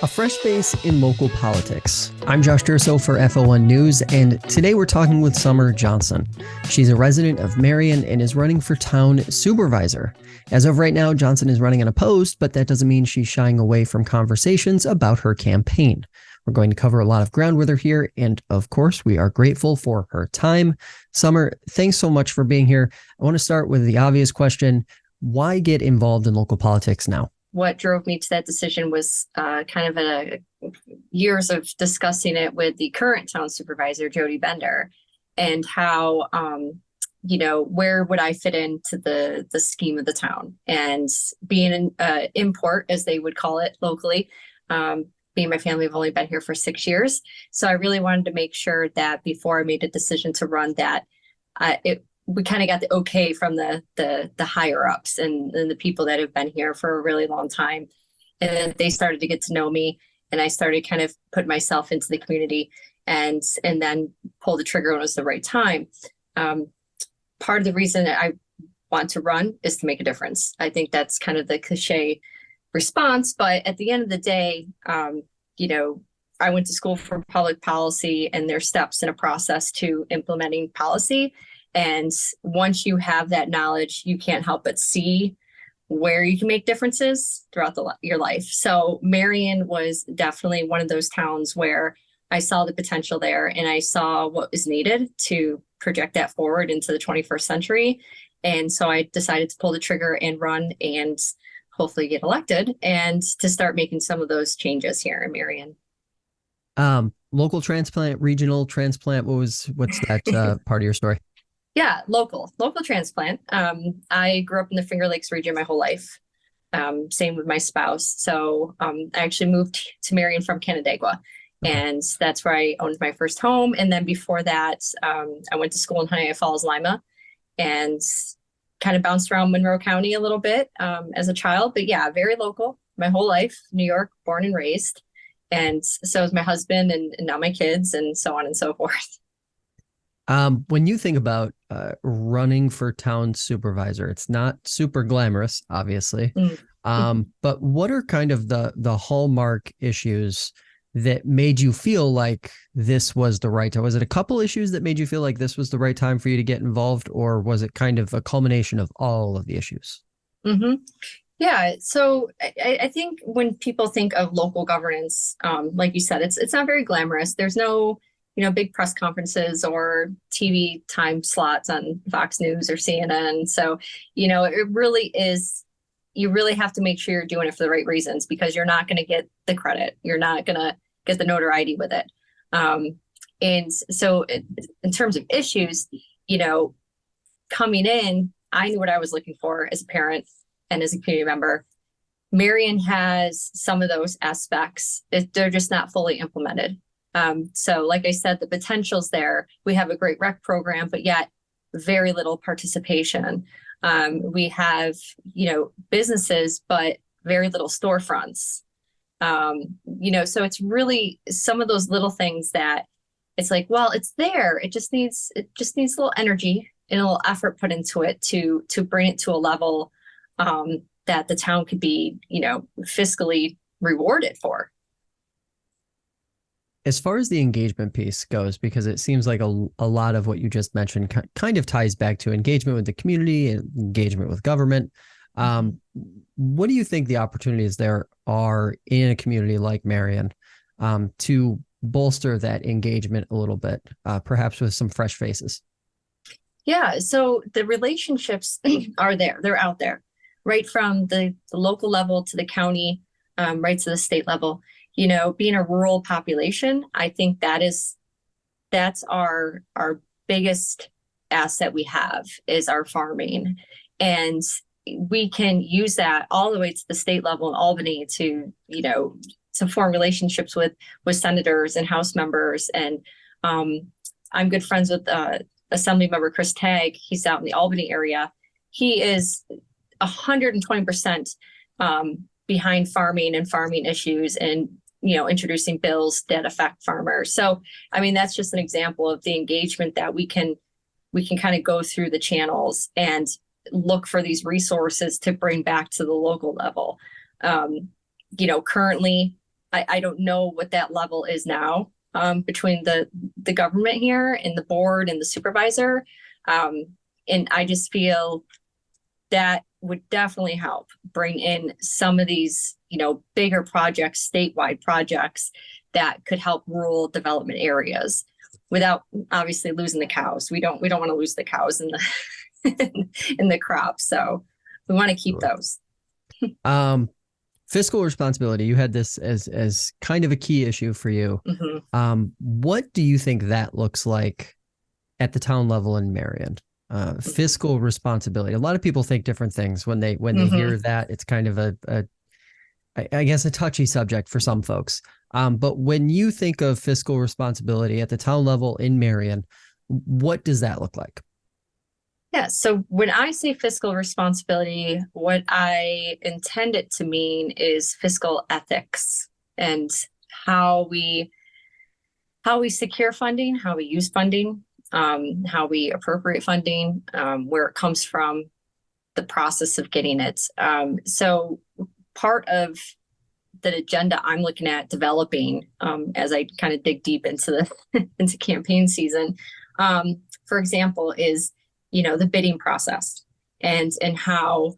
A fresh face in local politics. I'm Josh Durso for FO1 News, and today we're talking with Summer Johnson. She's a resident of Marion and is running for town supervisor. As of right now, Johnson is running unopposed, but that doesn't mean she's shying away from conversations about her campaign. We're going to cover a lot of ground with her here, and of course, we are grateful for her time. Summer, thanks so much for being here. I want to start with the obvious question: why get involved in local politics now? What drove me to that decision was kind of years of discussing it with the current town supervisor, Jody Bender, and how, where would I fit into the scheme of the town? And being an import, as they would call it locally, me and my family have only been here for 6 years. So I really wanted to make sure that before I made a decision to run that, we kind of got the okay from the higher ups and the people that have been here for a really long time. And then they started to get to know me, and I started kind of put myself into the community and then pull the trigger when it was the right time. Part of the reason that I want to run is to make a difference. I think that's kind of the cliche response, but at the end of the day, I went to school for public policy, and there's steps in a process to implementing policy. And once you have that knowledge, you can't help but see where you can make differences throughout your life. So Marion was definitely one of those towns where I saw the potential there, and I saw what was needed to project that forward into the 21st century. And so I decided to pull the trigger and run and hopefully get elected and to start making some of those changes here in Marion. Local transplant, regional transplant, what's that part of your story? Yeah, local transplant. I grew up in the Finger Lakes region my whole life. Same with my spouse. So I actually moved to Marion from Canandaigua, and that's where I owned my first home. And then before that, I went to school in Honolulu Falls, Lima, and kind of bounced around Monroe County a little bit as a child. But yeah, very local my whole life. New York, born and raised. And so is my husband and now my kids, and so on and so forth. When you think about running for town supervisor, it's not super glamorous, obviously. But what are kind of the hallmark issues that made you feel like this was the right time? Was it a couple issues that made you feel like this was the right time for you to get involved, or was it kind of a culmination of all of the issues? Yeah, so I think when people think of local governance, like you said, it's not very glamorous. There's no big press conferences or TV time slots on Fox News or CNN. So, it really is, you really have to make sure you're doing it for the right reasons, because you're not going to get the credit. You're not going to get the notoriety with it. And so in terms of issues, coming in, I knew what I was looking for as a parent and as a community member. Marion has some of those aspects. They're just not fully implemented. So like I said, the potential's there. We have a great rec program, but yet very little participation. We have, businesses, but very little storefronts. So it's really some of those little things that it's like, well, it's there. It just needs a little energy and a little effort put into it to bring it to a level, that the town could be, fiscally rewarded for. As far as the engagement piece goes, because it seems like a lot of what you just mentioned kind of ties back to engagement with the community and engagement with government. What do you think the opportunities there are in a community like Marion to bolster that engagement a little bit, perhaps with some fresh faces? Yeah, so the relationships are there. They're out there, right from the local level to the county, right to the state level. Being a rural population, I think that's our biggest asset we have is our farming. And we can use that all the way to the state level in Albany to form relationships with senators and House members. And I'm good friends with Assembly Member Chris Tagg. He's out in the Albany area. He is 120% behind farming and farming issues and introducing bills that affect farmers. So, I mean, that's just an example of the engagement that we can we can kind of go through the channels and look for these resources to bring back to the local level. Currently, I don't know what that level is now, between the government here and the board and the supervisor. And I just feel that would definitely help bring in some of these, bigger projects, statewide projects that could help rural development areas without obviously losing the cows. We don't want to lose the cows in the in the crops. So we want to keep those. Fiscal responsibility. You had this as kind of a key issue for you. Mm-hmm. What do you think that looks like at the town level in Marion? Fiscal responsibility. A lot of people think different things when they hear that. It's kind of I guess a touchy subject for some folks. But when you think of fiscal responsibility at the town level in Marion, what does that look like? Yeah. So when I say fiscal responsibility, what I intend it to mean is fiscal ethics and how we secure funding, how we use funding, how we appropriate funding, where it comes from, the process of getting it. So part of the agenda I'm looking at developing, as I kind of dig deep into into campaign season, for example, is the bidding process and how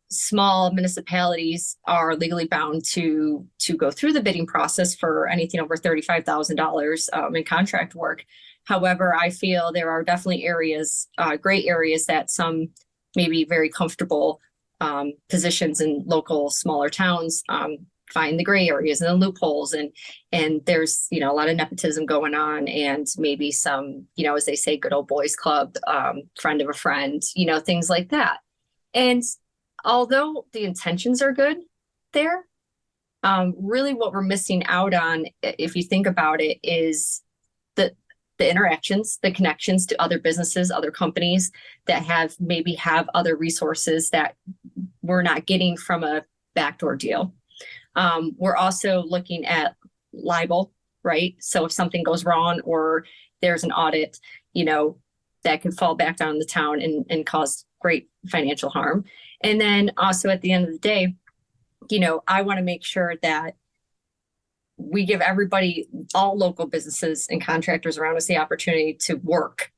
small municipalities are legally bound to go through the bidding process for anything over $35,000 in contract work. However, I feel there are definitely areas, gray areas that some maybe very comfortable positions in local smaller towns find the gray areas and the loopholes, and there's a lot of nepotism going on, and maybe some as they say, good old boys club, friend of a friend, things like that. And although the intentions are good there, really what we're missing out on, if you think about it, is the interactions, the connections to other businesses, other companies that have other resources that we're not getting from a backdoor deal. We're also looking at libel, right? So if something goes wrong or there's an audit, that can fall back down the town and cause great financial harm. And then also at the end of the day, I want to make sure that we give everybody, all local businesses and contractors around us, the opportunity to work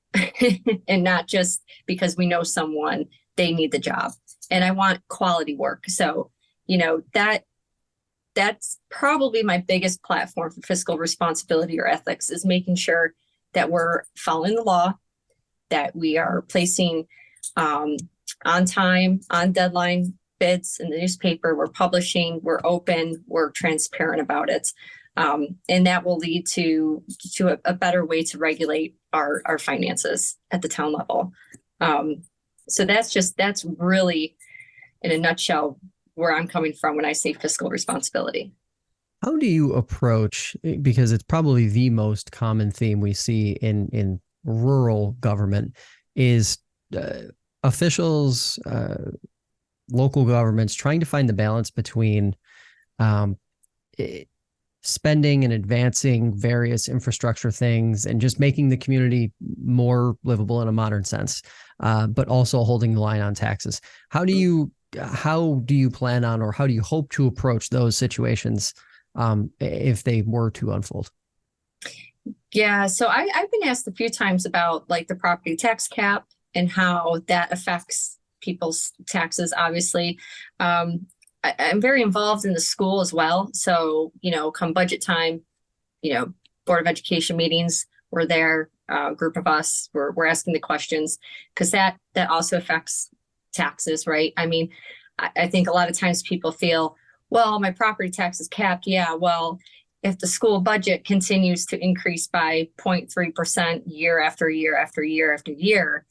and not just because we know someone, they need the job. And I want quality work. So, that's probably my biggest platform for fiscal responsibility or ethics, is making sure that we're following the law, that we are placing on time, on deadline bids in the newspaper, we're publishing, we're open, we're transparent about it. And that will lead to a better way to regulate our finances at the town level. So that's really, in a nutshell, where I'm coming from when I say fiscal responsibility. How do you approach, because it's probably the most common theme we see in rural government, is officials, local governments trying to find the balance between spending and advancing various infrastructure things and just making the community more livable in a modern sense, but also holding the line on taxes. How do you plan on, or how do you hope to approach those situations if they were to unfold? Yeah, so I've been asked a few times about like the property tax cap and how that affects people's taxes. Obviously, I'm very involved in the school as well. So, come budget time, Board of Education meetings, we're there, a group of us, we're asking the questions, because that also affects taxes, right? I mean, I think a lot of times people feel, well, my property tax is capped. Yeah, well, if the school budget continues to increase by 0.3% year after year after year after year,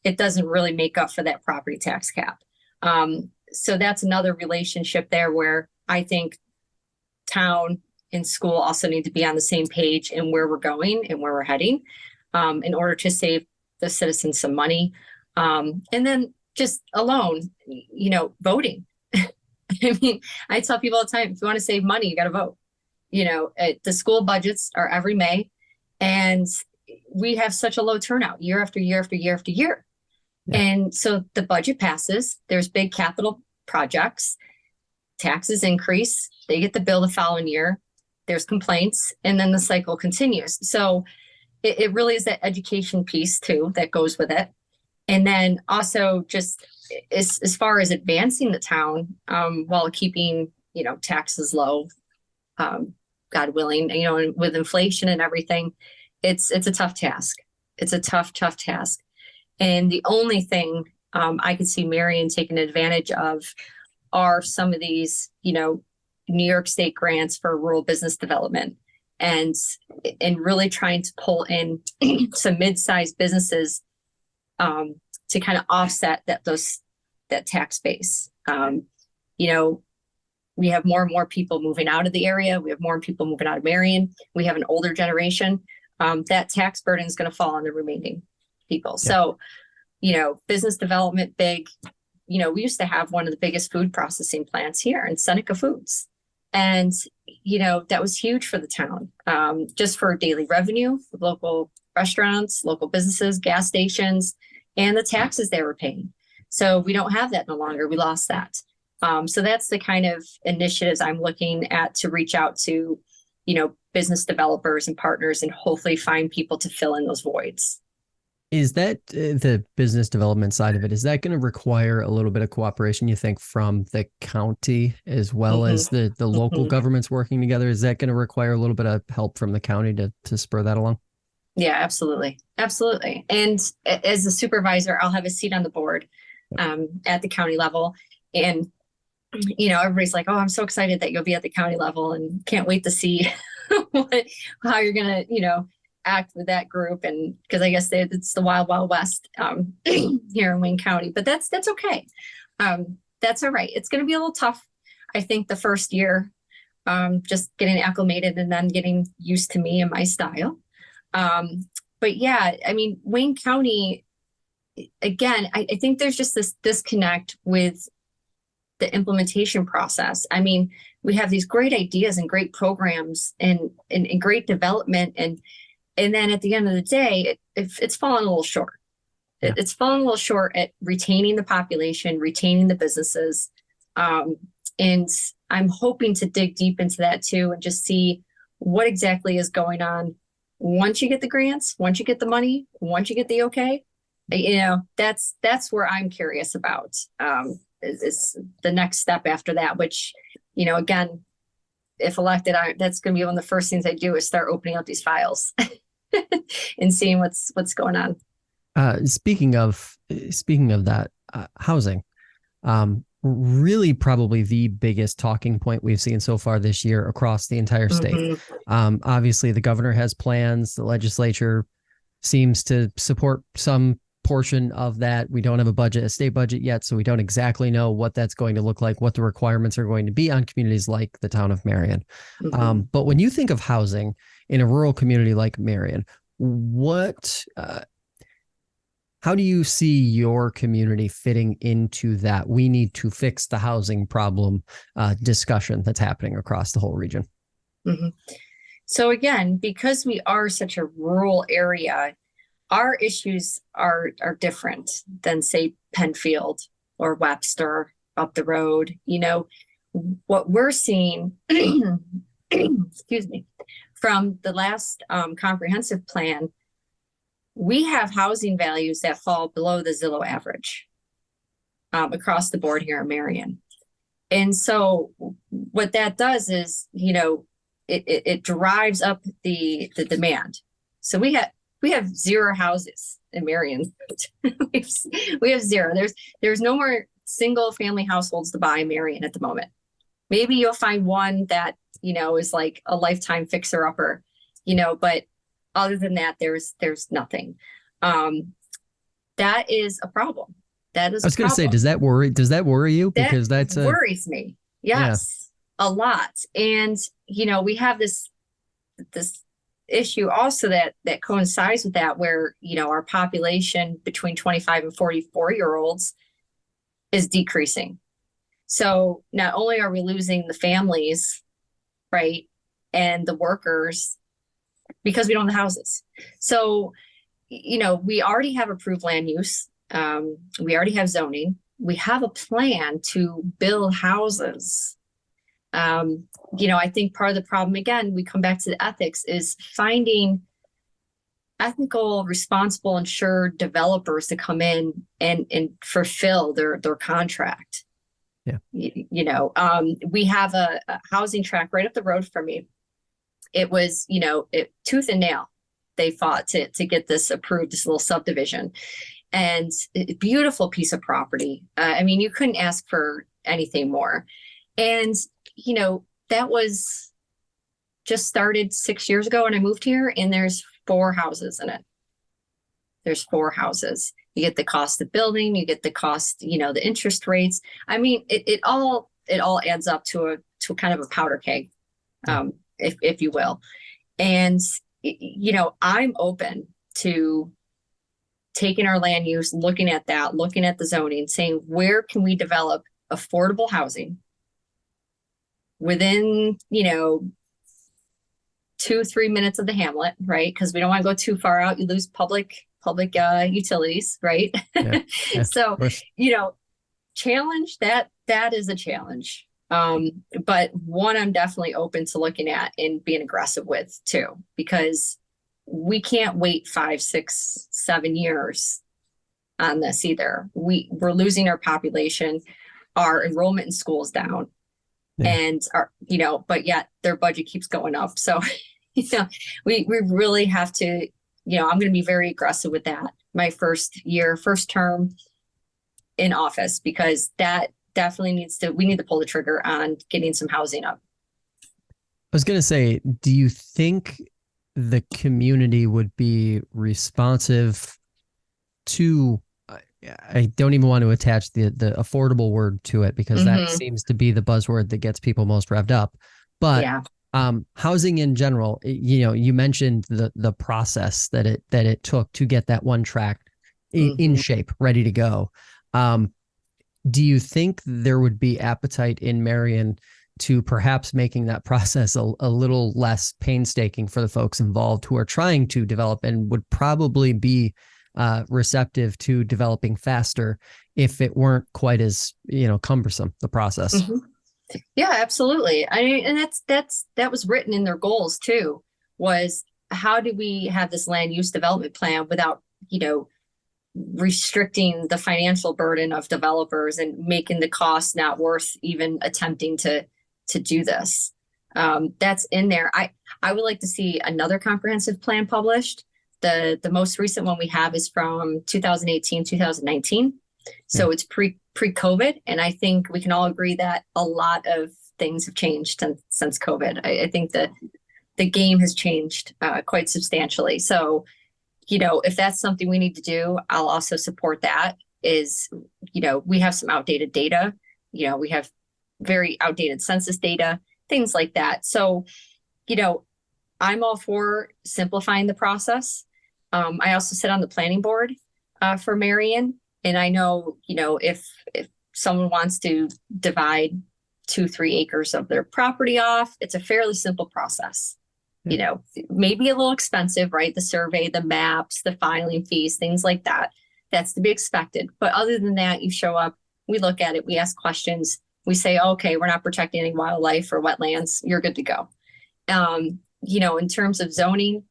it doesn't really make up for that property tax cap. So that's another relationship there where I think town and school also need to be on the same page in where we're going and where we're heading, in order to save the citizens some money. And then just alone, voting. I mean, I tell people all the time, if you want to save money, you got to vote. The school budgets are every May, and we have such a low turnout year after year after year after year. Yeah. And so the budget passes, there's big capital projects, taxes increase, they get the bill the following year, there's complaints, and then the cycle continues. So it really is that education piece too that goes with it. And then also just as far as advancing the town, while keeping, taxes low, God willing, and with inflation and everything, it's a tough task. It's a tough task. And the only thing I could see Marion taking advantage of are some of these, New York State grants for rural business development, and really trying to pull in some mid-sized businesses to kind of offset that tax base. We have more and more people moving out of the area. We have more people moving out of Marion. We have an older generation. That tax burden is going to fall on the remaining people. Yeah. So, business development, big. We used to have one of the biggest food processing plants here in Seneca Foods. And, that was huge for the town, just for daily revenue, local restaurants, local businesses, gas stations, and the taxes they were paying. So we don't have that no longer. We lost that. So that's the kind of initiatives I'm looking at to reach out to, business developers and partners, and hopefully find people to fill in those voids. Is that the business development side of it? Is that going to require a little bit of cooperation, you think, from the county as well as the local governments working together? Is that going to require a little bit of help from the county to spur that along? Yeah, absolutely. Absolutely. And as a supervisor, I'll have a seat on the board at the county level. And, everybody's like, oh, I'm so excited that you'll be at the county level and can't wait to see how you're going to, act with that group. And because I guess it's the wild, wild west here in Wayne County, but that's okay. That's all right. It's going to be a little tough, I think, the first year, just getting acclimated and then getting used to me and my style. But yeah, I mean, Wayne County, again, I think there's just this disconnect with the implementation process. I mean, we have these great ideas and great programs and great development. And then at the end of the day, it's fallen a little short. Yeah. It's fallen a little short at retaining the population, retaining the businesses. And I'm hoping to dig deep into that too, and just see what exactly is going on once you get the grants, once you get the money, once you get the okay. That's where I'm curious about, is the next step after that, which, again, if elected, that's going to be one of the first things I do is start opening up these files and seeing what's going on. Speaking of that, housing, really probably the biggest talking point we've seen so far this year across the entire state. Obviously, the governor has plans. The legislature seems to support some portion of that. We don't have a state budget yet, so we don't exactly know what that's going to look like, what the requirements are going to be on communities like the town of Marion. But when you think of housing in a rural community like Marion, how do you see your community fitting into that we need to fix the housing problem discussion that's happening across the whole region? So again, because we are such a rural area, our issues are different than, say, Penfield or Webster up the road. What we're seeing, excuse me, from the last comprehensive plan, we have housing values that fall below the Zillow average across the board here in Marion. And so what that does is, it drives up the demand. So we have zero houses in Marion. we have zero. There's no more single family households to buy in Marion at the moment. Maybe you'll find one that, is like a lifetime fixer upper, but other than that, there's nothing. That is a problem. I was going to say, does that worry you? Because that worries me. Yes, yeah. A lot. And, we have this issue also that coincides with that, where, our population between 25 and 44-year-olds is decreasing. So not only are we losing the families, right, and the workers, because we don't have the houses. So, we already have approved land use. We already have zoning. We have a plan to build houses. I think part of the problem, again, we come back to the ethics, is finding ethical, responsible, insured developers to come in and fulfill their contract. Yeah. We have a housing tract right up the road from me. It was, tooth and nail. They fought to get this approved, this little subdivision, and a beautiful piece of property. You couldn't ask for anything more. And, that was just started 6 years ago when I moved here, and there's 4 houses in it. There's 4 houses. You get the cost of building, you get the cost, the interest rates. It all adds up to kind of a powder keg, if you will. And, I'm open to taking our land use, looking at that, looking at the zoning, saying, where can we develop affordable housing within, 2-3 minutes of the hamlet, right? Because we don't want to go too far out. You lose public utilities, right? Yeah, So, challenge that is a challenge. But one I'm definitely open to looking at and being aggressive with too, because we can't wait 5, 6, 7 years on this either. We're losing our population, our enrollment in school is down. Yeah. And but yet their budget keeps going up. So, we really have to, I'm going to be very aggressive with that. My first term in office, because that definitely we need to pull the trigger on getting some housing up. I was going to say, do you think the community would be responsive to, I don't even want to attach the affordable word to it, because that seems to be the buzzword that gets people most revved up. But housing in general, you mentioned the process that it took to get that one tract in shape, ready to go. Do you think there would be appetite in Marion to perhaps making that process a little less painstaking for the folks involved who are trying to develop, and would probably be receptive to developing faster if it weren't quite as, cumbersome, the process? Yeah, absolutely. And that was written in their goals too, was how do we have this land use development plan without, restricting the financial burden of developers and making the cost not worth even attempting to do this. That's in there. I would like to see another comprehensive plan published. The most recent one we have is from 2018, 2019. So it's pre-COVID. And I think we can all agree that a lot of things have changed since COVID. I think that the game has changed quite substantially. So, if that's something we need to do, I'll also support that. We have some outdated data. We have very outdated census data, things like that. So, I'm all for simplifying the process. I also sit on the planning board for Marion. And I know, if someone wants to divide 2-3 acres of their property off, it's a fairly simple process. Maybe a little expensive, right? The survey, the maps, the filing fees, things like that. That's to be expected. But other than that, you show up, we look at it, we ask questions, we say, okay, we're not protecting any wildlife or wetlands, you're good to go. In terms of zoning,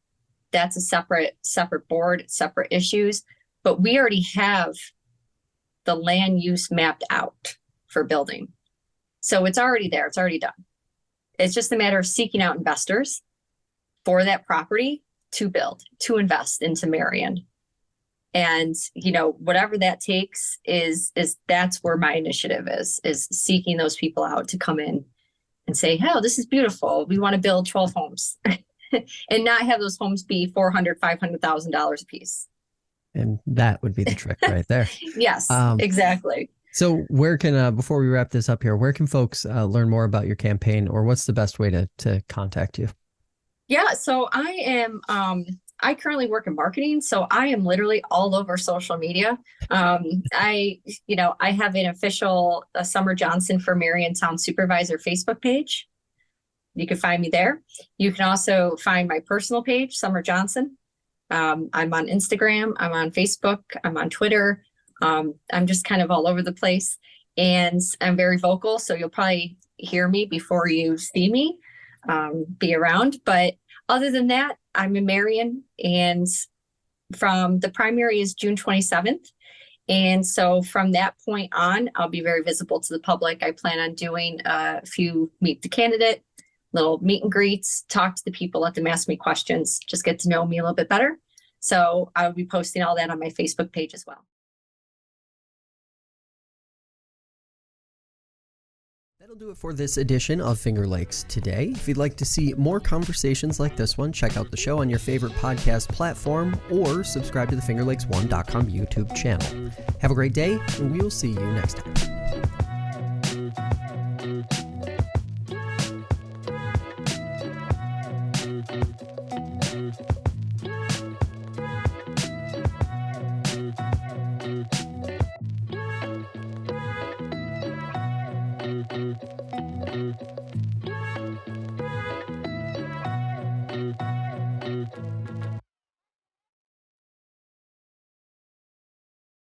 that's a separate board, separate issues. But we already have the land use mapped out for building. So it's already there, it's already done. It's just a matter of seeking out investors for that property to build, to invest into Marion. And, whatever that takes is that's where my initiative is seeking those people out to come in and say, oh, this is beautiful. We want to build 12 homes and not have those homes be $400,000, $500,000 a piece. And that would be the trick right there. Yes, exactly. So where can, before we wrap this up here, where can folks learn more about your campaign, or what's the best way to contact you? Yeah, so I currently work in marketing, so I am literally all over social media. I have an official Summer Johnson for Marion Town Supervisor Facebook page. you can find me there. You can also find my personal page, Summer Johnson. I'm on Instagram, I'm on Facebook, I'm on Twitter. I'm just kind of all over the place, and I'm very vocal. So you'll probably hear me before you see me, be around. But other than that, I'm in Marion, and from the primary is June 27th. And so from that point on, I'll be very visible to the public. I plan on doing a few meet the candidate, little meet and greets, talk to the people, let them ask me questions, just get to know me a little bit better. So I will be posting all that on my Facebook page as well. That'll do it for this edition of Finger Lakes Today. If you'd like to see more conversations like this one, check out the show on your favorite podcast platform or subscribe to the FingerLakes1.com YouTube channel. Have a great day, and we will see you next time.